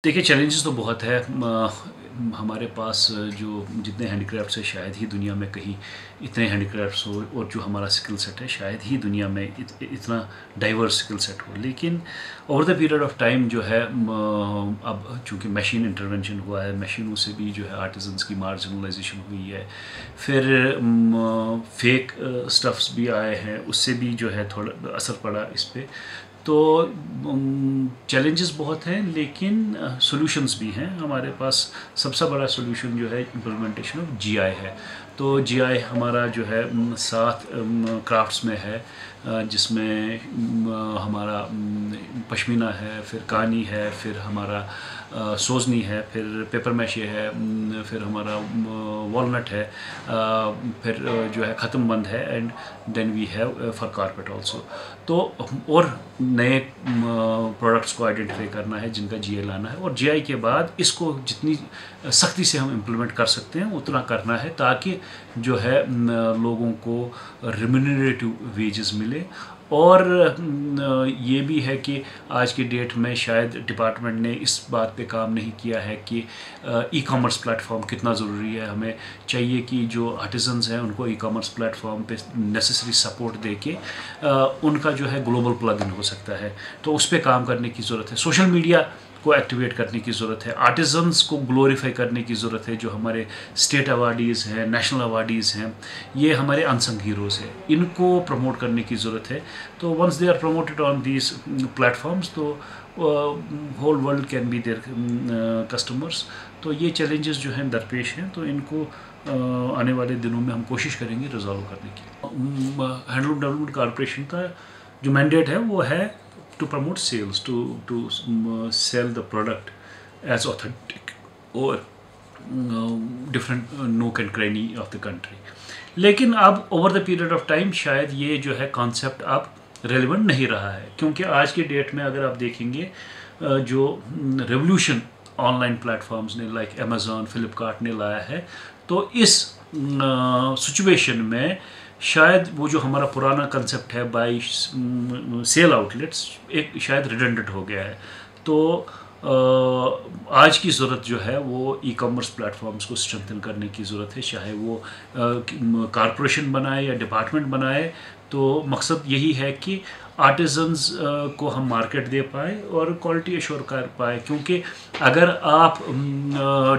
देखिए, चैलेंजेस तो बहुत है। हमारे पास जो जितने हैंडीक्राफ्ट्स हैं, शायद ही दुनिया में कहीं इतने हैंडीक्राफ्ट्स हो, और जो हमारा स्किल सेट है शायद ही दुनिया में इतना डाइवर्स स्किल सेट हो। लेकिन over the period of time जो है, अब चूंकि मशीन इंटरवेंशन हुआ है, मशीनों से भी जो है आर्टिजन्स की मार्जिनलाइजेशन हुई है। फिर फेक स्टफ्स भी आए हैं, उससे भी जो है थोड़ा असर पड़ा इस पर। तो चैलेंजेस बहुत हैं, लेकिन सॉल्यूशंस भी हैं हमारे पास। सबसे बड़ा सॉल्यूशन जो है इम्प्लीमेंटेशन ऑफ जीआई है। तो जीआई हमारा जो है 7 क्राफ्ट्स में है, जिसमें हमारा पश्मीना है, फिर कानी है, फिर हमारा सोजनी है, फिर पेपर मैशे है, फिर हमारा वॉलनट है, फिर जो है ख़त्म बंद है, and then we have for carpet also. तो और नए प्रोडक्ट्स को आइडेंटिफाई करना है जिनका जीआई लाना है, और जीआई के बाद इसको जितनी सख्ती से हम इम्प्लीमेंट कर सकते हैं उतना करना है, ताकि जो है लोगों को रिम्यूनरेटिव वेजेस मिले। और ये भी है कि आज की डेट में शायद डिपार्टमेंट ने इस बात पे काम नहीं किया है कि ई कॉमर्स प्लेटफॉर्म कितना ज़रूरी है। हमें चाहिए कि जो आर्टिजन्स हैं उनको ई कॉमर्स प्लेटफॉर्म पे नेसेसरी सपोर्ट दे के उनका जो है ग्लोबल प्लग इन हो सकता है। तो उस पर काम करने की ज़रूरत है। सोशल मीडिया को एक्टिवेट करने की ज़रूरत है। आर्टिजन्स को ग्लोरीफाई करने की ज़रूरत है। जो हमारे स्टेट अवार्डीज़ हैं, नेशनल अवार्डीज़ हैं, ये हमारे अनसंग हीरोज़ हैं, इनको प्रमोट करने की ज़रूरत है। तो once they are promoted on these platforms, तो whole world can be their customers. तो ये चैलेंजेस जो हैं दरपेश हैं, तो इनको आने वाले दिनों में हम कोशिश करेंगे रिजॉल्व करने की। हैंडलूम डेवलपमेंट कॉरपोरेशन का जो मैंडेट है वो है to promote sales, to sell the product as authentic or different nook and cranny of the country. लेकिन अब over the period of time शायद ये जो है कॉन्सेप्ट अब रेलिवेंट नहीं रहा है, क्योंकि आज के डेट में अगर आप देखेंगे जो रेवोल्यूशन ऑनलाइन प्लेटफॉर्म्स ने लाइक अमेज़ॉन, फ्लिपकार्ट ने लाया है, तो इस सिचुएशन में शायद वो जो हमारा पुराना कंसेप्ट है बाई सेल आउटलेट्स एक शायद रिडंडेंट हो गया है। तो आज की ज़रूरत जो है वो ई कॉमर्स प्लेटफॉर्म्स को स्ट्रेंथन करने की ज़रूरत है, चाहे वो कॉरपोरेशन बनाए या डिपार्टमेंट बनाए। तो मकसद यही है कि आर्टिजन्स को हम मार्केट दे पाए और क्वालिटी एश्योर कर पाए, क्योंकि अगर आप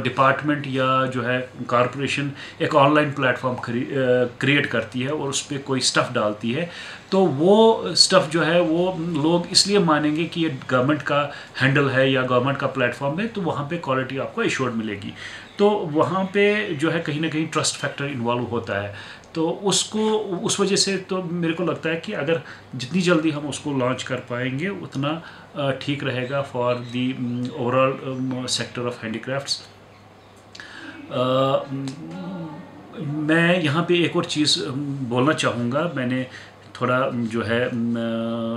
डिपार्टमेंट या जो है कॉरपोरेशन एक ऑनलाइन प्लेटफॉर्म क्रिएट करती है और उस पर कोई स्टफ़ डालती है, तो वो स्टफ़ जो है वो लोग इसलिए मानेंगे कि ये गवर्नमेंट का हैंडल है या गवर्नमेंट का प्लेटफॉर्म है, तो वहाँ पे क्वालिटी आपको एश्योर्ड मिलेगी। तो वहाँ पे जो है कहीं ना कहीं ट्रस्ट फैक्टर इन्वॉल्व होता है। तो उसको उस वजह से तो मेरे को लगता है कि अगर जितनी जल्दी हम उसको लॉन्च कर पाएंगे उतना ठीक रहेगा for the overall sector of handicrafts. मैं यहाँ पे एक और चीज़ बोलना चाहूँगा। मैंने थोड़ा जो है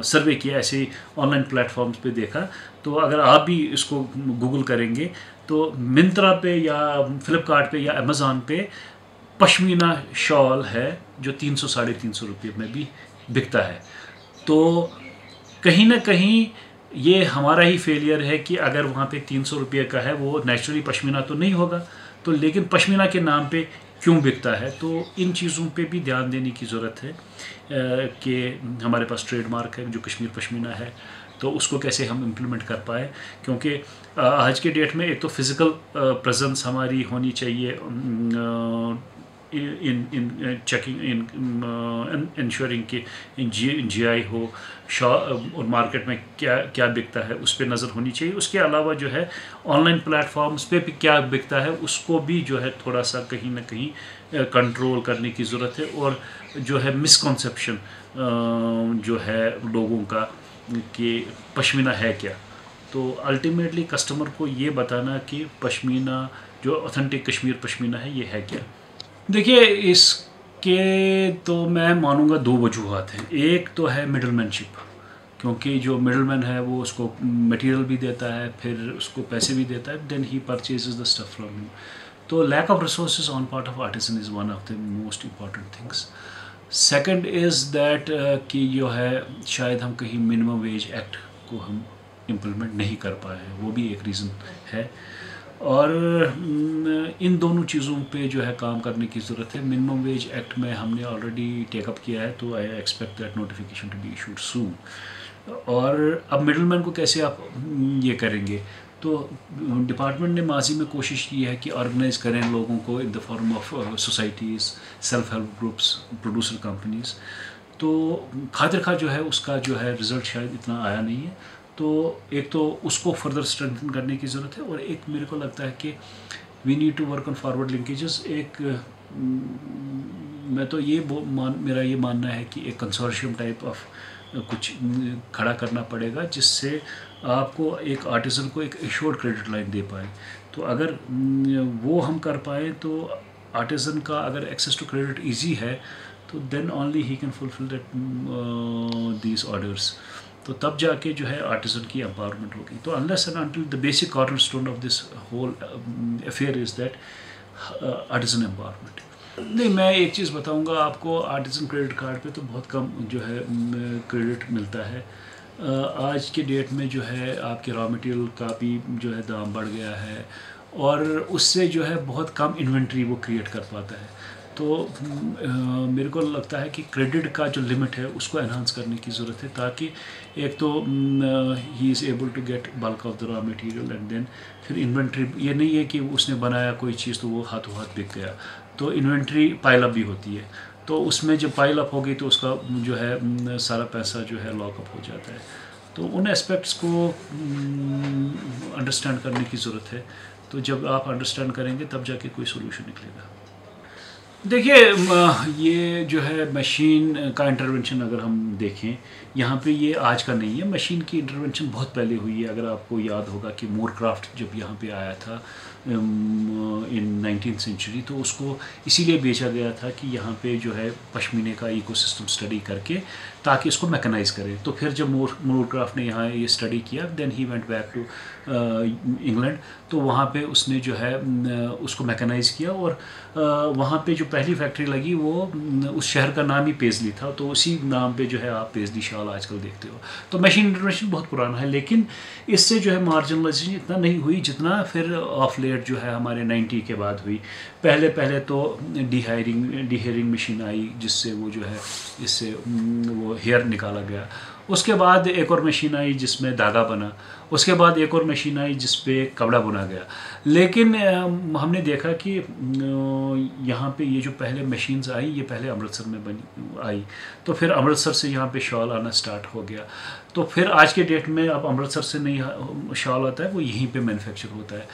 सर्वे किया, ऐसे ऑनलाइन प्लेटफॉर्म्स पे देखा। तो अगर आप भी इसको गूगल करेंगे तो मिंत्रा पे या फ्लिपकार्ट पे या अमेज़ॉन पे पश्मीना शॉल है जो 300 साढ़े 300 रुपये में भी बिकता है। तो कहीं ना कहीं ये हमारा ही फेलियर है कि अगर वहाँ पे 300 रुपये का है, वो नेचुरली पश्मीना तो नहीं होगा, तो लेकिन पश्मीना के नाम पे क्यों बिकता है। तो इन चीज़ों पे भी ध्यान देने की ज़रूरत है कि हमारे पास ट्रेडमार्क है जो कश्मीर पश्मीना है, तो उसको कैसे हम इम्प्लीमेंट कर पाए। क्योंकि आज के डेट में एक तो फिज़िकल प्रेजेंस हमारी होनी चाहिए इन चेकिंग, इन इंश्योरिंग कि जीआई हो और मार्केट में क्या क्या बिकता है उस पर नज़र होनी चाहिए। उसके अलावा जो है ऑनलाइन प्लेटफॉर्म्स पे भी क्या बिकता है उसको भी जो है थोड़ा सा कहीं ना कहीं कंट्रोल करने की ज़रूरत है। और जो है मिसकॉन्सेप्शन जो है लोगों का कि पश्मीना है क्या, तो अल्टीमेटली कस्टमर को ये बताना कि पश्मीना जो ऑथेंटिक कश्मीर पश्मीना है ये है क्या। देखिए, इसके तो मैं मानूंगा 2 वजूहात हैं। एक तो है मिडलमैनशिप, क्योंकि जो मिडलमैन है वो उसको मटेरियल भी देता है, फिर उसको पैसे भी देता है, then he purchases the stuff from him. तो lack of resources on part of artisan is one of the most important things. Second is that कि जो है शायद हम कहीं मिनिमम वेज एक्ट को हम इम्प्लीमेंट नहीं कर पाए हैं, वो भी एक रीज़न है। और इन दोनों चीज़ों पे जो है काम करने की ज़रूरत है। मिनिमम वेज एक्ट में हमने ऑलरेडी टेकअप किया है, तो I expect that notification to be issued soon. और अब मिडलमैन को कैसे आप ये करेंगे, तो डिपार्टमेंट ने माजी में कोशिश की है कि ऑर्गेनाइज करें लोगों को इन the form of societies, self help groups, producer companies. तो खातिर खा जो है उसका जो है रिज़ल्ट शायद इतना आया नहीं है। तो एक तो उसको फर्दर स्ट्रेंथन करने की ज़रूरत है, और एक मेरे को लगता है कि we need to work on forward linkages. मैं तो मेरा ये मानना है कि एक कंसोर्शियम टाइप ऑफ कुछ खड़ा करना पड़ेगा, जिससे आपको एक आर्टिज़न को एक एश्योर्ड क्रेडिट लाइन दे पाए। तो अगर वो हम कर पाए तो आर्टिज़न का अगर एक्सेस टू क्रेडिट ईजी है, तो then only he can fulfil that these orders. तो तब जाके जो है आर्टिज़न की एम्पावरमेंट होगी। तो unless and until the basic cornerstone of this whole affair is that artisan empowerment. नहीं, मैं एक चीज़ बताऊंगा आपको, आर्टिज़न क्रेडिट कार्ड पे तो बहुत कम जो है क्रेडिट मिलता है। आज के डेट में जो है आपके रॉ मटेरियल का भी जो है दाम बढ़ गया है, और उससे जो है बहुत कम इन्वेंट्री वो क्रिएट कर पाता है। तो मेरे को लगता है कि क्रेडिट का जो लिमिट है उसको एनहांस करने की ज़रूरत है, ताकि एक तो he is able to get bulk of the raw material, and then फिर इन्वेंट्री, ये नहीं है कि उसने बनाया कोई चीज़ तो वो हाथों हाथ बिक गया। तो इन्वेंट्री पाइल अप भी होती है, तो उसमें जब पाइल अप हो गई तो उसका जो है सारा पैसा जो है लॉकअप हो जाता है। तो उन एस्पेक्ट्स को अंडरस्टैंड करने की ज़रूरत है। तो जब आप अंडरस्टैंड करेंगे तब जाके कोई सोल्यूशन निकलेगा। देखिए, ये जो है मशीन का इंटरवेंशन अगर हम देखें, यहाँ पे ये आज का नहीं है। मशीन की इंटरवेंशन बहुत पहले हुई है। अगर आपको याद होगा कि मोरक्राफ्ट जब यहाँ पे आया था इन 19th सेंचुरी, तो उसको इसीलिए बेचा गया था कि यहाँ पे जो है पश्मीने का इकोसिस्टम स्टडी करके ताकि इसको मैकेनाइज करें। तो फिर जब मोरक्राफ्ट ने यहाँ ये स्टडी किया, then he went back to England. तो वहाँ पे उसने जो है उसको मैकेनाइज किया, और वहाँ पे जो पहली फैक्ट्री लगी वो उस शहर का नाम ही पेजली था। तो उसी नाम पे जो है आप पेजली शाल आजकल देखते हो। तो मशीन इंटरवेंशन बहुत पुराना है, लेकिन इससे जो है मार्जिनलाइजेशन इतना नहीं हुई जितना फिर ऑफ लेट जो है हमारे 90 के बाद हुई। पहले तो डीहेयरिंग मशीन आई, जिससे वो जो है इससे वो हेयर निकाला गया। उसके बाद एक और मशीन आई जिसमें धागा बना। उसके बाद एक और मशीन आई जिस पे कपड़ा बुना गया। लेकिन हमने देखा कि यहाँ पे ये जो पहले मशीन्स आई, ये पहले अमृतसर में आई। तो फिर अमृतसर से यहाँ पे शॉल आना स्टार्ट हो गया। तो फिर आज के डेट में अब अमृतसर से नहीं शॉल आता है, वो यहीं पे मैन्युफैक्चर होता है।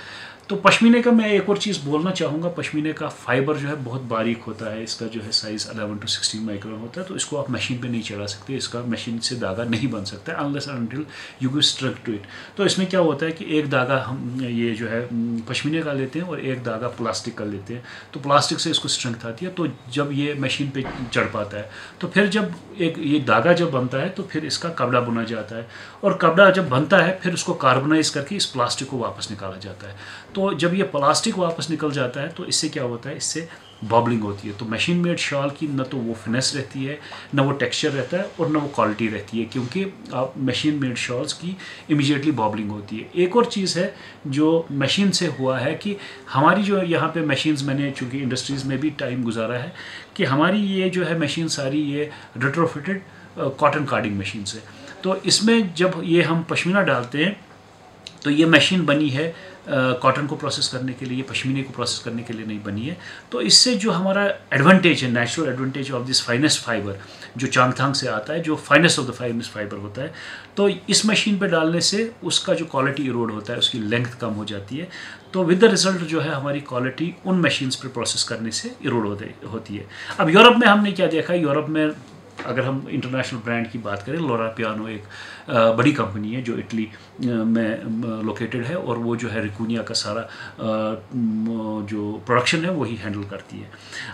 तो पश्मीने का मैं एक और चीज़ बोलना चाहूँगा, पश्मीने का फाइबर जो है बहुत बारीक होता है। इसका जो है साइज़ 11 to 16 माइक्रोन होता है। तो इसको आप मशीन पे नहीं चढ़ा सकते, इसका मशीन से धागा नहीं बन सकता है unless until you give strength to it. तो इसमें क्या होता है कि एक धागा हम ये जो है पश्मीने का लेते हैं और एक धागा प्लास्टिक का लेते हैं। तो प्लास्टिक से इसको स्ट्रेंथ आती है। तो जब ये मशीन पे चढ़ पाता है, तो फिर जब एक ये धागा जब बनता है तो फिर इसका कपड़ा बुना जाता है, और कपड़ा जब बनता है फिर उसको कार्बनाइज करके इस प्लास्टिक को वापस निकाला जाता है। तो जब ये प्लास्टिक वापस निकल जाता है तो इससे क्या होता है, इससे बॉबलिंग होती है। तो मशीन मेड शॉल की न तो वो फिनेस रहती है, न वो टेक्सचर रहता है, और न वो क्वालिटी रहती है, क्योंकि आप मशीन मेड शॉल्स की इमीडिएटली बॉबलिंग होती है। एक और चीज़ है जो मशीन से हुआ है कि हमारी जो यहाँ पे मशीन्स, मैंने चूँकि इंडस्ट्रीज़ में भी टाइम गुजारा है, कि हमारी ये जो है मशीन सारी ये रेट्रोफिटेड कॉटन कार्डिंग मशीन है। तो इसमें जब ये हम पश्मीना डालते हैं तो ये मशीन बनी है कॉटन को प्रोसेस करने के लिए, पश्मीने को प्रोसेस करने के लिए नहीं बनी है। तो इससे जो हमारा एडवांटेज है, natural advantage of this finest fibre जो चांगथांग से आता है, जो finest of the finest fibre होता है, तो इस मशीन पे डालने से उसका जो क्वालिटी इरोड होता है, उसकी लेंथ कम हो जाती है। तो विद द रिजल्ट जो है हमारी क्वालिटी उन मशीन्स पर प्रोसेस करने से इरोड होती है। अब यूरोप में हमने क्या देखा, यूरोप में अगर हम इंटरनेशनल ब्रांड की बात करें, लोरा पियानो एक बड़ी कंपनी है जो इटली में लोकेटेड है, और वो जो है रिकूनिया का सारा जो प्रोडक्शन है वही हैंडल करती है।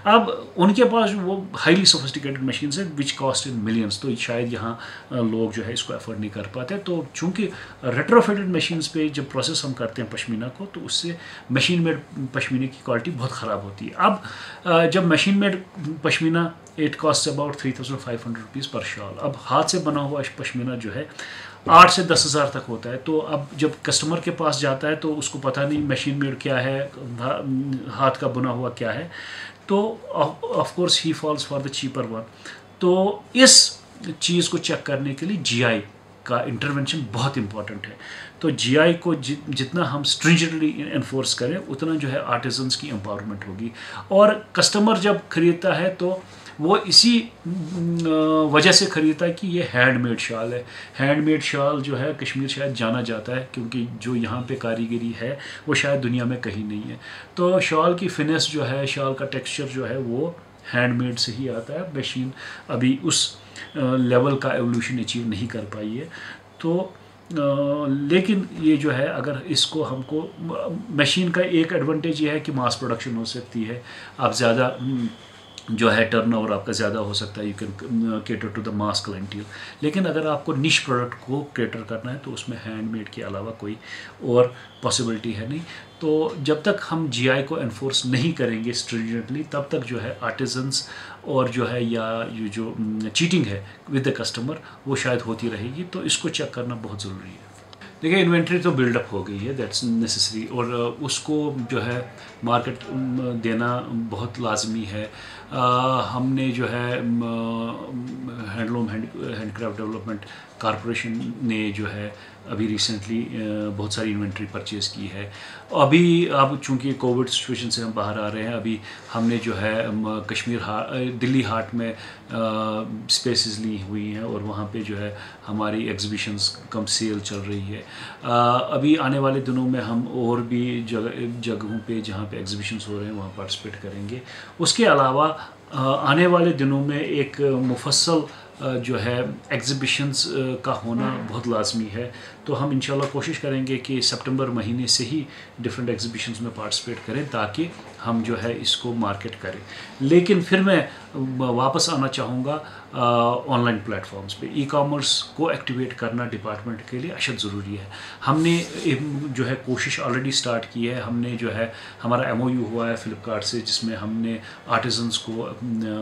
अब उनके पास वो हाईली सोफिस्टिकेटेड मशीन्स है विच कॉस्ट इन मिलियंस। तो शायद यहाँ लोग जो है इसको अफोर्ड नहीं कर पाते। तो चूँकि रेट्रोफिटेड मशीन्स पे जब प्रोसेस हम करते हैं पश्मीना को, तो उससे मशीन मेड पश्मीने की क्वालिटी बहुत ख़राब होती है। अब जब machine made pashmina it cost about 3,500 rupees पर शॉल। अब हाथ से बना हुआ पश्मीना जो है 8 से 10 हज़ार तक होता है। तो अब जब कस्टमर के पास जाता है तो उसको पता नहीं मशीन मेड क्या है, हाथ का बुना हुआ क्या है, तो of course he falls for the cheaper one. तो इस चीज़ को चेक करने के लिए जीआई का इंटरवेंशन बहुत इंपॉर्टेंट है। तो जीआई को जितना हम स्ट्रिंजेंटली इन्फोर्स करें उतना जो है आर्टिजन्स की एम्पावरमेंट होगी। और कस्टमर जब खरीदता है तो वो इसी वजह से ख़रीदता है कि ये हैंडमेड शाल है। हैंडमेड शाल जो है कश्मीर शायद जाना जाता है क्योंकि जो यहाँ पे कारीगरी है वो शायद दुनिया में कहीं नहीं है। तो शाल की फिनिश जो है, शाल का टेक्सचर जो है वो हैंडमेड से ही आता है। मशीन अभी उस लेवल का एवोल्यूशन अचीव नहीं कर पाई है। तो लेकिन ये जो है अगर इसको हमको मशीन का एक एडवांटेज ये है कि मास प्रोडक्शन हो सकती है। आप ज़्यादा जो है टर्नओवर आपका ज़्यादा हो सकता है, you can cater to the mass clientele. लेकिन अगर आपको निश प्रोडक्ट को केटर करना है तो उसमें हैंडमेड के अलावा कोई और पॉसिबिलिटी है नहीं। तो जब तक हम जीआई को एनफोर्स नहीं करेंगे स्ट्रिंजेंटली तब तक जो है आर्टिजन्स और जो है या ये जो चीटिंग है विद द कस्टमर वो शायद होती रहेगी। तो इसको चेक करना बहुत ज़रूरी है। देखिए इन्वेंट्री तो बिल्डअप हो गई है, दैट्स नेसेसरी, और उसको जो है मार्केट देना बहुत लाजमी है। हमने जो है हैंडलूम हैंडक्राफ्ट डेवलपमेंट कॉरपोरेशन ने जो है अभी रिसेंटली बहुत सारी इन्वेंट्री परचेज़ की है। अभी अब चूँकि कोविड सिचुएशन से हम बाहर आ रहे हैं, अभी हमने जो है दिल्ली हाट में स्पेसेस ली हुई हैं और वहाँ पे जो है हमारी एग्जीबिशंस कम सेल चल रही है। अभी आने वाले दिनों में हम और भी जगहों पे जहाँ पे एग्जीबिशंस हो रहे हैं वहाँ पार्टिसिपेट करेंगे। उसके अलावा आने वाले दिनों में एक मुफस्सल जो है एग्ज़िबिशंस का होना बहुत लाजमी है। तो हम इंशाल्लाह कोशिश करेंगे कि सितंबर महीने से ही डिफरेंट एग्ज़िबिशंस में पार्टिसिपेट करें ताकि हम जो है इसको मार्केट करें। लेकिन फिर मैं वापस आना चाहूँगा ऑनलाइन प्लेटफॉर्म्स पे। ई कॉमर्स को एक्टिवेट करना डिपार्टमेंट के लिए अशद ज़रूरी है। हमने जो है कोशिश ऑलरेडी स्टार्ट की है। हमने जो है हमारा MOU हुआ है फ़्लिपकार्ट से जिसमें हमने आर्टिजन्स को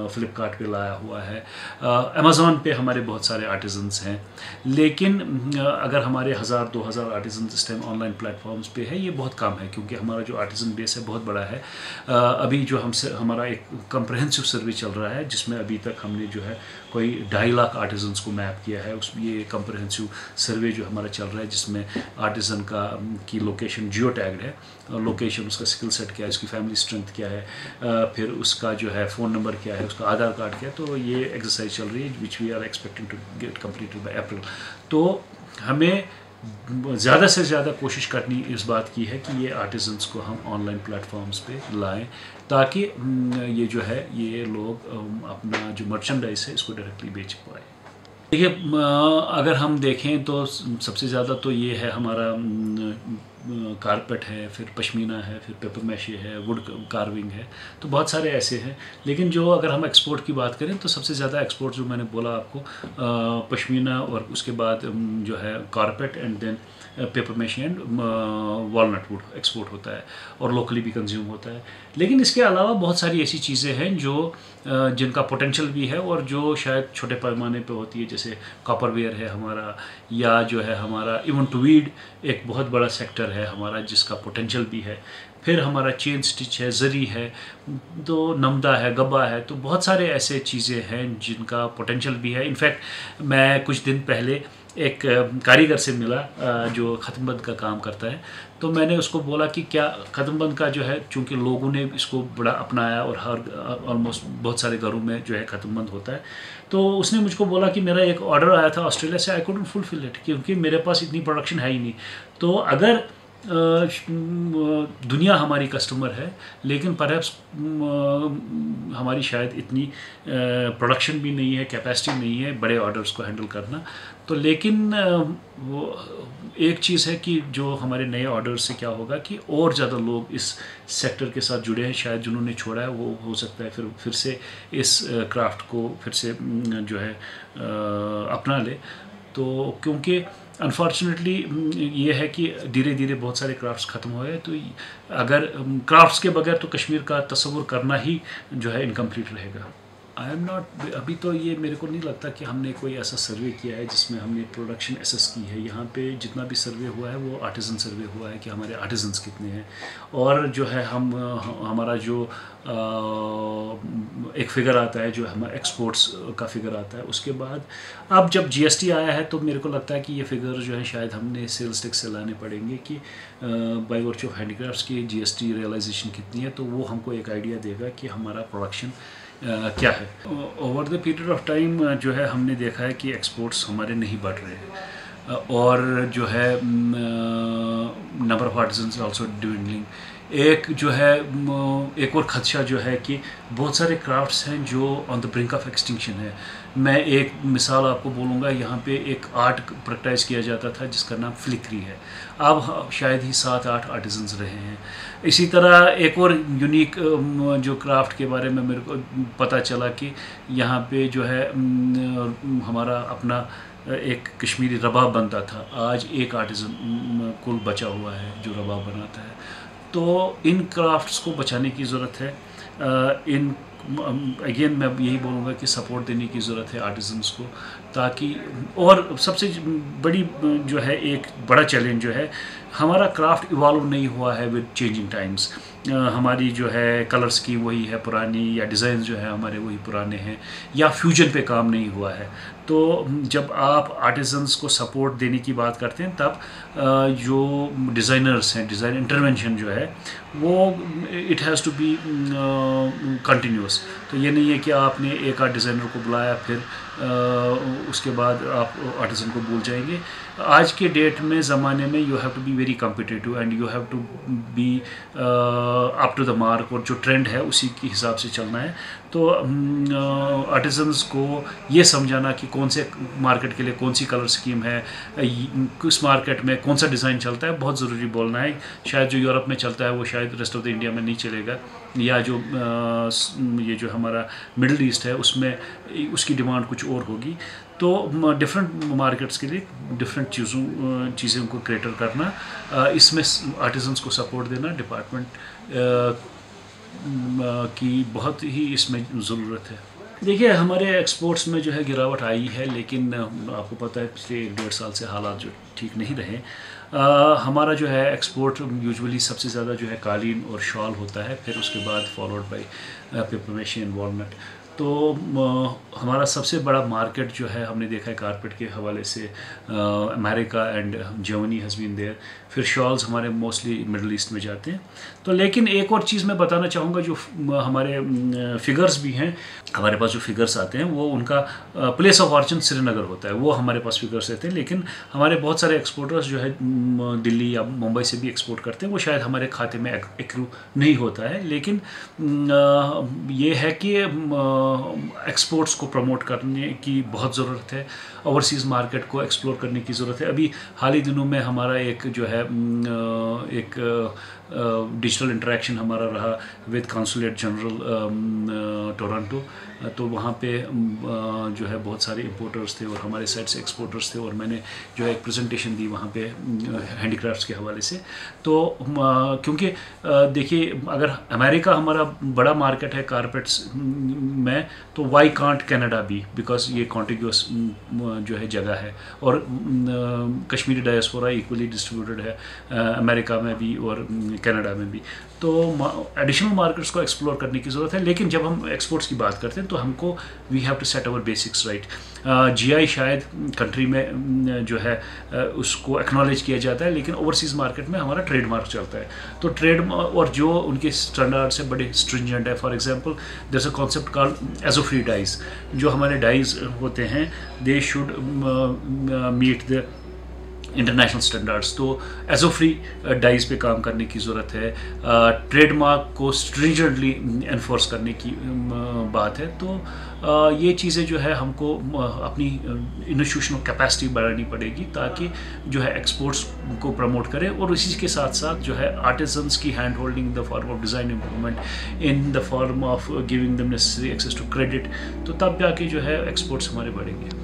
फ़्लिपकार्ट पे लाया हुआ है। अमेज़ॉन पे हमारे बहुत सारे आर्टिजन्स हैं, लेकिन अगर हमारे 1000-2000 आर्टिजन्स इस टाइम ऑनलाइन प्लेटफॉर्म्स पे है ये बहुत कम है क्योंकि हमारा जो आर्टिजन बेस है बहुत बड़ा है। अभी जो हमारा एक कम्प्रहेंसिव सर्वे चल रहा है जिसमें अभी तक हमने जो है कोई 2.5 लाख आर्टिजन्स को मैप किया है। उसमें ये कम्प्रहेंसिव सर्वे जो हमारा चल रहा है जिसमें आर्टिजन की लोकेशन जियो टैग्ड है, लोकेशन, उसका स्किल सेट क्या है, उसकी फैमिली स्ट्रेंथ क्या है, फिर उसका जो है फ़ोन नंबर क्या है, उसका आधार कार्ड क्या है। तो ये एक्सरसाइज चल रही है which we are expecting to get completed by April. तो हमें ज़्यादा से ज़्यादा कोशिश करनी इस बात की है कि ये आर्टिजन्स को हम ऑनलाइन प्लेटफॉर्म्स पे लाएं ताकि ये जो है ये लोग अपना जो मर्चेंडाइज है इसको डायरेक्टली बेच पाए। देखिए अगर हम देखें तो सबसे ज़्यादा तो ये है हमारा कारपेट है, फिर पश्मीना है, फिर पेपर मैशे है, वुड कार्विंग है, तो बहुत सारे ऐसे हैं। लेकिन जो अगर हम एक्सपोर्ट की बात करें तो सबसे ज़्यादा एक्सपोर्ट जो मैंने बोला आपको पश्मीना और उसके बाद जो है carpet and then papier mache and walnut wood export होता है और लोकली भी कंज्यूम होता है। लेकिन इसके अलावा बहुत सारी ऐसी चीज़ें हैं जो जिनका पोटेंशियल भी है और जो शायद छोटे पैमाने पे होती है, जैसे कॉपरवेयर है हमारा, या जो है हमारा इवन ट्वीड एक बहुत बड़ा सेक्टर है हमारा जिसका पोटेंशियल भी है। फिर हमारा चेन स्टिच है, जरी है, तो नमदा है, गब्बा है, तो बहुत सारे ऐसे चीज़ें हैं जिनका पोटेंशियल भी है। इनफैक्ट मैं कुछ दिन पहले एक कारीगर से मिला जो ख़त्मबंद का काम करता है, तो मैंने उसको बोला कि क्या ख़त्मबंद का जो है चूँकि लोगों ने इसको बड़ा अपनाया और हर ऑलमोस्ट बहुत सारे घरों में जो है ख़त्मबंद होता है, तो उसने मुझको बोला कि मेरा एक ऑर्डर आया था ऑस्ट्रेलिया से, आई कुडंट फुलफिल इट क्योंकि मेरे पास इतनी प्रोडक्शन है ही नहीं। तो अगर दुनिया हमारी कस्टमर है लेकिन परहैप्स हमारी शायद इतनी प्रोडक्शन भी नहीं है, कैपेसिटी नहीं है बड़े ऑर्डर्स को हैंडल करना। तो लेकिन वो एक चीज़ है कि जो हमारे नए ऑर्डर से क्या होगा कि और ज़्यादा लोग इस सेक्टर के साथ जुड़े हैं, शायद जिन्होंने छोड़ा है वो हो सकता है फिर से इस क्राफ्ट को फिर से जो है अपना ले। तो क्योंकि अनफॉर्चुनेटली ये है कि धीरे धीरे बहुत सारे क्राफ्ट्स ख़त्म हो गए, तो अगर क्राफ्ट्स के बगैर तो कश्मीर का तस्वुर करना ही जो है इनकम्प्लीट रहेगा। आई एम नॉट, अभी तो ये मेरे को नहीं लगता कि हमने कोई ऐसा सर्वे किया है जिसमें हमने प्रोडक्शन एसेस की है। यहाँ पे जितना भी सर्वे हुआ है वो आर्टिज़न सर्वे हुआ है कि हमारे आर्टिज़न्स कितने हैं, और जो है हमारा जो एक फ़िगर आता है जो हमारा एक्सपोर्ट्स का फ़िगर आता है। उसके बाद अब जब जीएसटी आया है तो मेरे को लगता है कि ये फ़िगर जो है शायद हमने सेल्स टैक्स से लाने पड़ेंगे कि बाय वर्च्यू ऑफ हैंडीक्राफ्ट्स की जीएसटी रियलाइजेशन कितनी है, तो वो हमको एक आइडिया देगा कि हमारा प्रोडक्शन क्या है। Over the period of time जो है हमने देखा है कि एक्सपोर्ट्स हमारे नहीं बढ़ रहे हैं, और जो है number of artisans also dwindling. एक जो है एक और खदशा जो है कि बहुत सारे क्राफ्ट्स हैं जो on the brink of extinction है। मैं एक मिसाल आपको बोलूँगा, यहाँ पे एक आर्ट प्रैक्टिस किया जाता था जिसका नाम फ्लिकरी है। अब शायद ही 7-8 आर्टिजन्स रहे हैं। इसी तरह एक और यूनिक जो क्राफ्ट के बारे में मेरे को पता चला कि यहाँ पे जो है हमारा अपना एक कश्मीरी रबाब बनता था, आज एक आर्टिज़न कुल बचा हुआ है जो रबाब बनाता है। तो इन क्राफ्ट्स को बचाने की ज़रूरत है। इन अगेन मैं यही बोलूँगा कि सपोर्ट देने की ज़रूरत है आर्टिजन्स को, ताकि, और सबसे बड़ी जो है एक बड़ा चैलेंज जो है, हमारा क्राफ्ट इवॉल्व नहीं हुआ है विद चेंजिंग टाइम्स। हमारी जो है कलर स्कीम वही है पुरानी, या डिज़ाइन जो है हमारे वही पुराने हैं, या फ्यूजन पे काम नहीं हुआ है। तो जब आप आर्टिजन्स को सपोर्ट देने की बात करते हैं तब जो डिज़ाइनर्स हैं, डिज़ाइन इंटरवेंशन जो है वो it has to be continuous. तो ये नहीं है कि आपने एक आर्ट डिज़ाइनर को बुलाया फिर उसके बाद आप आर्टिज़न को भूल जाएंगे। आज के डेट में ज़माने में you have to be very competitive and you have to be up to the mark, और जो ट्रेंड है उसी के हिसाब से चलना है। तो आर्टिजन्स को ये समझाना कि कौन से मार्केट के लिए कौन सी कलर स्कीम है, किस मार्केट में कौन सा डिज़ाइन चलता है, बहुत ज़रूरी बोलना है। शायद जो यूरोप में चलता है वो शायद रेस्ट ऑफ द इंडिया में नहीं चलेगा, या जो ये जो हमारा मिडल ईस्ट है उसमें उसकी डिमांड कुछ और होगी। तो डिफरेंट मार्केट्स के लिए डिफरेंट चीज़ों को क्रिएटर करना, इसमें आर्टिजन्स को सपोर्ट देना डिपार्टमेंट की बहुत ही इसमें ज़रूरत है। देखिए, हमारे एक्सपोर्ट्स में जो है गिरावट आई है, लेकिन आपको पता है पिछले 1-1.5 साल से हालात जो ठीक नहीं रहे। हमारा जो है एक्सपोर्ट यूजुअली सबसे ज़्यादा जो है कालीन और शॉल होता है, फिर उसके बाद फॉलोड बाय पेपर मेशी एंड वॉलनट। तो हमारा सबसे बड़ा मार्केट जो है हमने देखा है कारपेट के हवाले से America and Germany has been there. फिर शॉल्स हमारे मोस्टली मिडल ईस्ट में जाते हैं। तो लेकिन एक और चीज़ मैं बताना चाहूँगा, जो हमारे फिगर्स भी हैं, हमारे पास जो फिगर्स आते हैं वो उनका प्लेस ऑफ ऑरिजिन श्रीनगर होता है, वो हमारे पास फिगर्स रहते हैं। लेकिन हमारे बहुत सारे एक्सपोर्टर्स जो है दिल्ली या मुंबई से भी एक्सपोर्ट करते हैं, वो शायद हमारे खाते में एक्रू नहीं होता है। लेकिन ये है कि एक्सपोर्ट्स को प्रमोट करने की बहुत ज़रूरत है, ओवरसीज़ मार्केट को एक्सप्लोर करने की ज़रूरत है। अभी हाल ही दिनों में हमारा एक जो है एक डिजिटल इंटरेक्शन हमारा रहा विद कॉन्सुलेट जनरल टोरंटो। तो वहाँ पे जो है बहुत सारे इंपोर्टर्स थे और हमारे साइड से एक्सपोर्टर्स थे, और मैंने जो है एक प्रेजेंटेशन दी वहाँ पे हैंडीक्राफ्ट्स के हवाले से। तो क्योंकि देखिए, अगर अमेरिका हमारा बड़ा मार्केट है कारपेट्स में, तो वाई कांट कनाडा भी, बिकॉज ये कॉन्टिग्यूस जो है जगह है, और कश्मीरी डायस्पोरा इक्वली डिस्ट्रीब्यूटेड है अमेरिका में भी और कनाडा में भी। तो एडिशनल मार्केट्स को एक्सप्लोर करने की ज़रूरत है। लेकिन जब हम एक्सपोर्ट्स की बात करते हैं तो हमको we have to set our basics right. GI शायद कंट्री में जो है उसको एक्नॉलेज किया जाता है, लेकिन ओवरसीज़ मार्केट में हमारा ट्रेडमार्क चलता है। तो ट्रेड और जो उनके स्टैंडर्ड्स है बड़े स्ट्रिंजेंट है। For example there is a concept called azo free dyes. जो हमारे डाइज होते हैं they should meet the international standards. तो एजोफ्री डाइज पे काम करने की ज़रूरत है। ट्रेडमार्क को स्ट्रिंजेंटली एनफोर्स करने की बात है। तो ये चीज़ें जो है हमको अपनी इंस्टीट्यूशनल कैपेसिटी बढ़ानी पड़ेगी, ताकि जो है एक्सपोर्ट्स को प्रमोट करें, और इसी के साथ साथ जो है आर्टिजन्स की hand holding in the form of design improvement, in the form of giving them necessary access to credit. तो तब जाके जो है एक्सपोर्ट्स हमारे बढ़ेंगे।